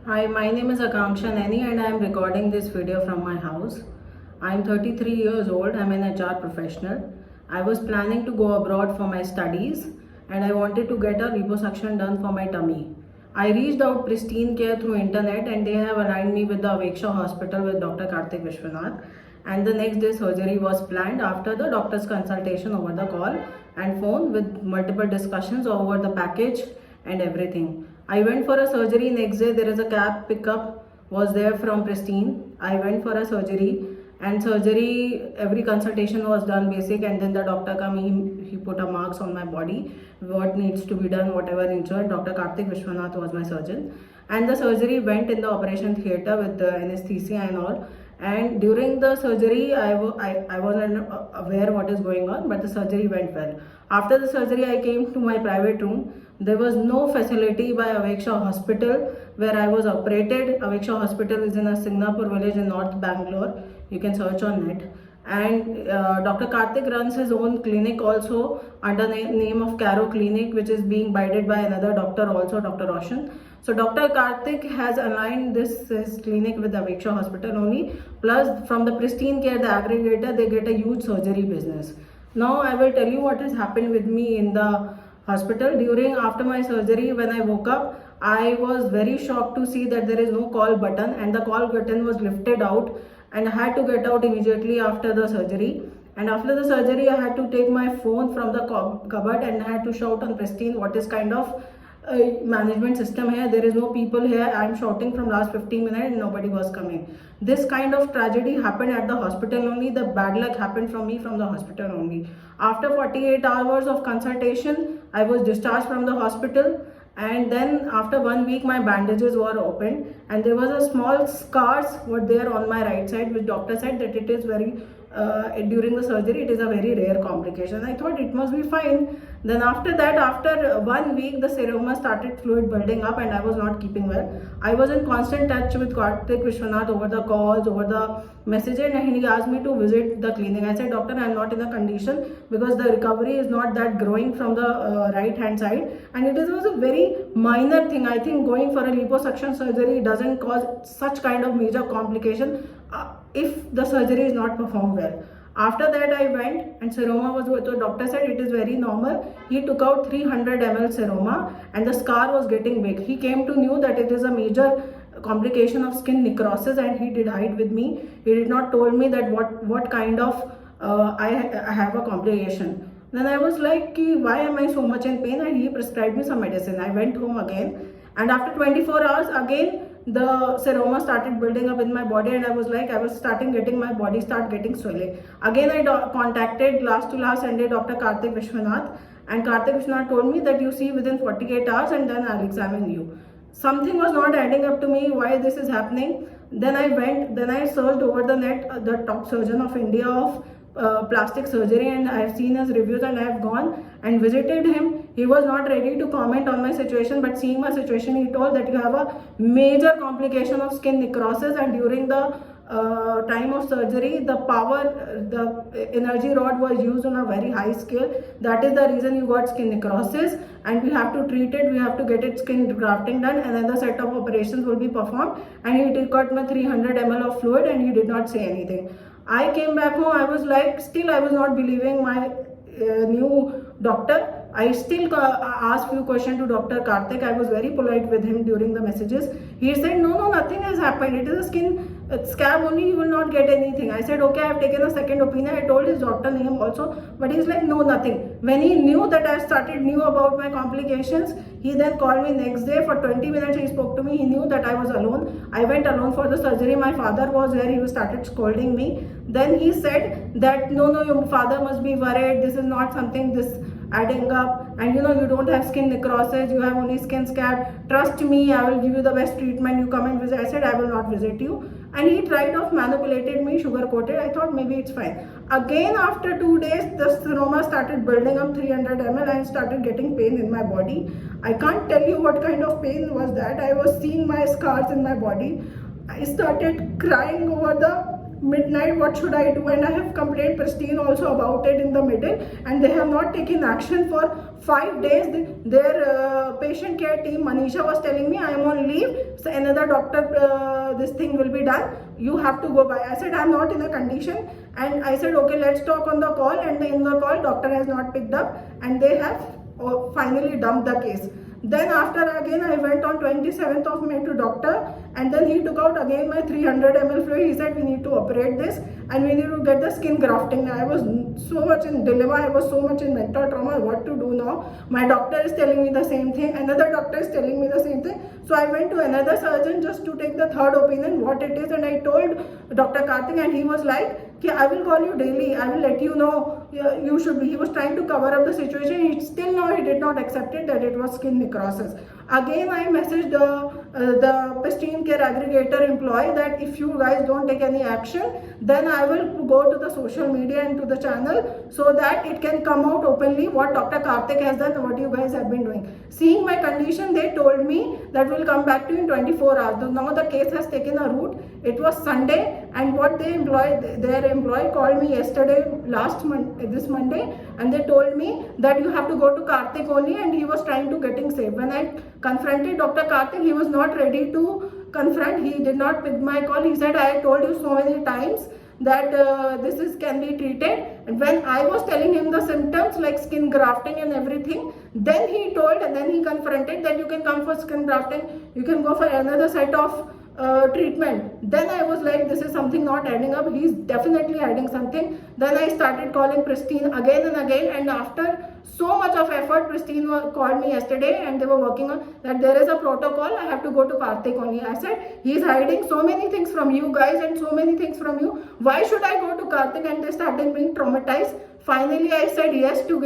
Hi, my name is Akanksha Neni and I am recording this video from my house. I am 33 years old. I am an HR professional. I was planning to go abroad for my studies and I wanted to get a liposuction done for my tummy. I reached out Pristine Care through internet and they have aligned me with the Aveksha Hospital with Dr. Karthik Vishwanath, and the next day surgery was planned after the doctor's consultation over the call and phone with multiple discussions over the package and everything. I went for a surgery next day. There is a cab pickup was there from Pristine. I went for a surgery and surgery every consultation was done basic, and then the doctor come, he put a marks on my body what needs to be done, whatever injured. Dr. Karthik Vishwanath was my surgeon, and the surgery went in the operation theatre with the anesthesia and all. And during the surgery I wasn't aware what is going on, but the surgery went well. After the surgery I came to my private room. There was no facility by Aveksha Hospital where I was operated. Aveksha Hospital is in a Singapore village in North Bangalore. You can search on it. And Dr. Karthik runs his own clinic also under the name of Caro Clinic, which is being guided by another doctor also, Dr. Roshan. So Dr. Karthik has aligned this his clinic with Aveksha Hospital only. Plus from the Pristine Care, the aggregator, they get a huge surgery business. Now I will tell you what has happened with me in the hospital. After my surgery, when I woke up, I was very shocked to see that there is no call button and the call button was lifted out, and I had to get out immediately after the surgery. And after the surgery I had to take my phone from the cupboard and I had to shout on Pristine what is kind of management system here. There is no people here. I am shouting from last 15 minutes and nobody was coming. This kind of tragedy happened at the hospital only. The bad luck happened from me from the hospital only. After 48 hours of consultation, I was discharged from the hospital, and then after 1 week my bandages were opened and there was a small scars were there on my right side, which doctor said that it is very during the surgery it is a very rare complication. I thought it must be fine. Then after that, after 1 week, the seroma started fluid building up and I was not keeping well. I was in constant touch with Karthik Vishwanath over the calls, over the messages, and he asked me to visit the clinic. I said, doctor, I am not in a condition because the recovery is not that growing from the right hand side, and it was a very minor thing. I think going for a liposuction surgery doesn't cause such kind of major complication if the surgery is not performed well. After that I went and seroma was, the doctor said it is very normal. He took out 300 ml seroma and the scar was getting big. He came to know that it is a major complication of skin necrosis, and he did hide with me. He did not told me that what kind of I have a complication. Then I was like, why am I so much in pain? And he prescribed me some medicine. I went home again, and after 24 hours again the seroma started building up in my body, and I was starting getting my body start getting swelling. Again I contacted last to last Sunday Dr. Karthik Vishwanath, and Karthik Vishwanath told me that you see within 48 hours and then I'll examine you. Something was not adding up to me why this is happening. Then I searched over the net the top surgeon of India of plastic surgery, and I have seen his reviews and I have gone and visited him. He was not ready to comment on my situation, but seeing my situation he told that you have a major complication of skin necrosis, and during the time of surgery the energy rod was used on a very high scale. That is the reason you got skin necrosis, and we have to treat it. We have to get it skin grafting done, and another set of operations will be performed. And he took out my 300 ml of fluid and he did not say anything. I came back home. I was like, still I was not believing my new doctor. I still asked few questions to Dr. Karthik. I was very polite with him during the messages. He said, no, nothing has happened. It is a skin scab only. You will not get anything. I said, okay, I have taken a second opinion. I told his doctor name also, but he's like, no, nothing. When he knew that I knew about my complications, he then called me next day for 20 minutes. He spoke to me. He knew that I was alone. I went alone for the surgery. My father was there. He started scolding me. Then he said that, no, your father must be worried. This is not something this adding up, and you don't have skin necrosis, you have only skin scab. Trust me, I will give you the best treatment. You come and visit. I said, I will not visit you. And he tried of manipulated me, sugar coated. I thought maybe it's fine. Again after 2 days the seroma started building up 300 ml and started getting pain in my body. I can't tell you what kind of pain was that. I was seeing my scars in my body. I started crying over the midnight, what should I do? And I have complained Pristine also about it in the middle, and they have not taken action for 5 days. Their patient care team, Manisha, was telling me I am on leave, so another doctor, this thing will be done, you have to go by. I said I'm not in a condition, and I said okay, let's talk on the call. And in the call, doctor has not picked up, and they have finally dumped the case. Then after again I went on 27th of May to doctor, and then he took out again my 300 ml fluid. He said we need to operate this and we need to get the skin grafting. I was so much in dilemma, I was so much in mental trauma, what to do now. My doctor is telling me the same thing, another doctor is telling me the same thing. So I went to another surgeon just to take the third opinion what it is, and I told Dr. Karthik, and he was like, I will call you daily, I will let you know. You should be. He was trying to cover up the situation. Still now he did not accept it that it was skin necrosis. Again I messaged the Pristine Care aggregator employee that if you guys don't take any action, then I will go to the social media and to the channel so that it can come out openly what Dr. Karthik has done, what you guys have been doing. Seeing my condition, they told me that will come back to you in 24 hours. Now the case has taken a route. It was Sunday, and what their employee called me yesterday, this Monday, and they told me that you have to go to Karthik only, and he was trying to getting safe. When I confronted Dr. Karthik, he was not ready to confront. He did not pick my call. He said, I told you so many times that this can be treated. And when I was telling him the symptoms like skin grafting and everything, then he told, and then he confronted that you can come for skin grafting, you can go for another set of treatment. Then I was like, this is something not adding up. He's definitely adding something. Then I started calling Pristine again and again, and after so much of effort, Pristine called me yesterday, and they were working on that. There is a protocol, I have to go to Karthik only. I said, he's hiding so many things from you guys and so many things from you. Why should I go to Karthik? And they started being traumatized. Finally, I said yes to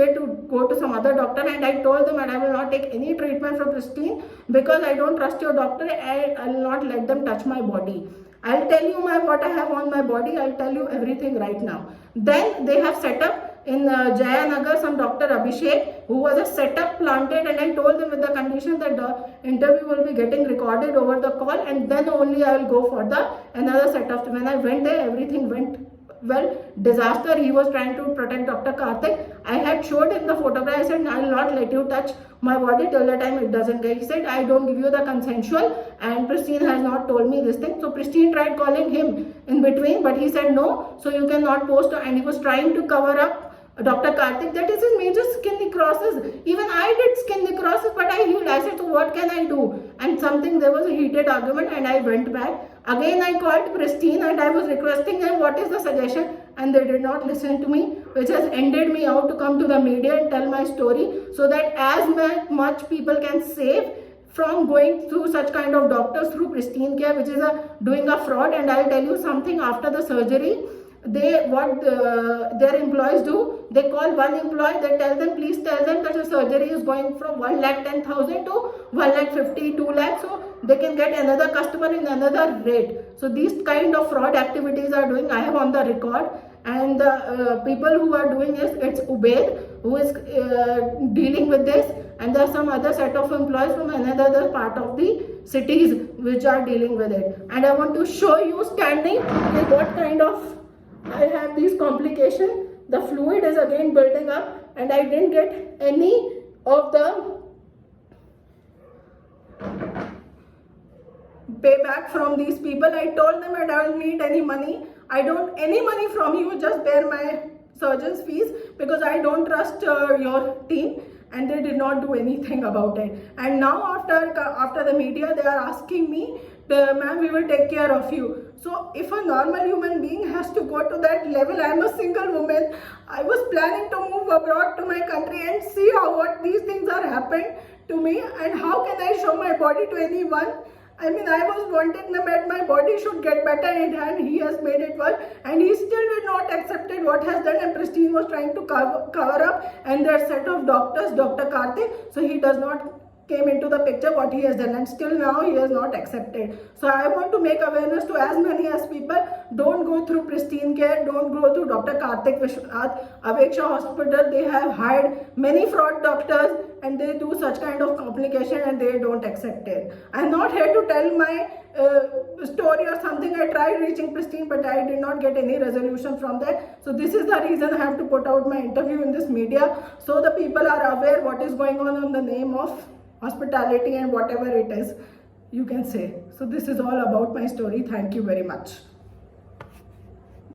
go to some other doctor, and I told them that I will not take any treatment from Pristine because I don't trust your doctor, and I will not let them touch my body. I'll tell you what I have on my body. I'll tell you everything right now. Then they have set up in Jayanagar some Dr. Abhishek, who was a setup planted, and I told them with the condition that the interview will be getting recorded over the call, and then only I will go for another set of. When I went there, everything went well. Disaster. He was trying to protect Dr. Karthik. I had showed him the photograph. I said, I will not let you touch my body till the time it doesn't get. He said, I don't give you the consensual, and Pristine has not told me this thing. So Pristine tried calling him in between, but he said no, so you cannot post, and he was trying to cover up Dr. Karthik that is his major skin necrosis. Even I did skin necrosis, but I healed. I said, so what can I do? And there was a heated argument, and I went back. Again, I called Pristine, and I was requesting them, what is the suggestion? And they did not listen to me, which has ended me out to come to the media and tell my story so that as much people can save from going through such kind of doctors through Pristine Care, which is doing a fraud. And I'll tell you something, after the surgery, their employees do, they call one employee, they tell them, please tell them that the surgery is going from 1,10,000 to 1,50,000, 2 lakh, so they can get another customer in another rate. So these kind of fraud activities are doing. I have on the record, and the people who are doing this, it's Ubaid who is dealing with this, and there are some other set of employees from another part of the cities which are dealing with it. And I want to show you standing with what kind of I have these complications. The fluid is again building up, and I didn't get any of the payback from these people. I told them I don't need any money. I don't any money from you. Just bear my surgeon's fees because I don't trust your team. And they did not do anything about it. And now after the media, they are asking me, ma'am, we will take care of you. So if a normal human being has to go to that level, I am a single woman. I was planning to move abroad to my country and see what these things are happened to me, and how can I show my body to anyone? I mean, I was wanting that my body should get better, and he has made it worse, and he still did not accept it what has done, and Pristine was trying to cover up, and their set of doctors, Dr. Karthik, so he does not came into the picture what he has done, and still now he has not accepted. So I want to make awareness to as many as people. Don't go through Pristine Care, don't go through Dr. Karthik Vishwanath, Aveksha Hospital. They have hired many fraud doctors and they do such kind of complication and they don't accept it. I'm not here to tell my story or something. I tried reaching Pristine but I did not get any resolution from that. So this is the reason I have to put out my interview in this media, so the people are aware what is going on the name of hospitality and whatever it is you can say. So this is all about my story. Thank you very much.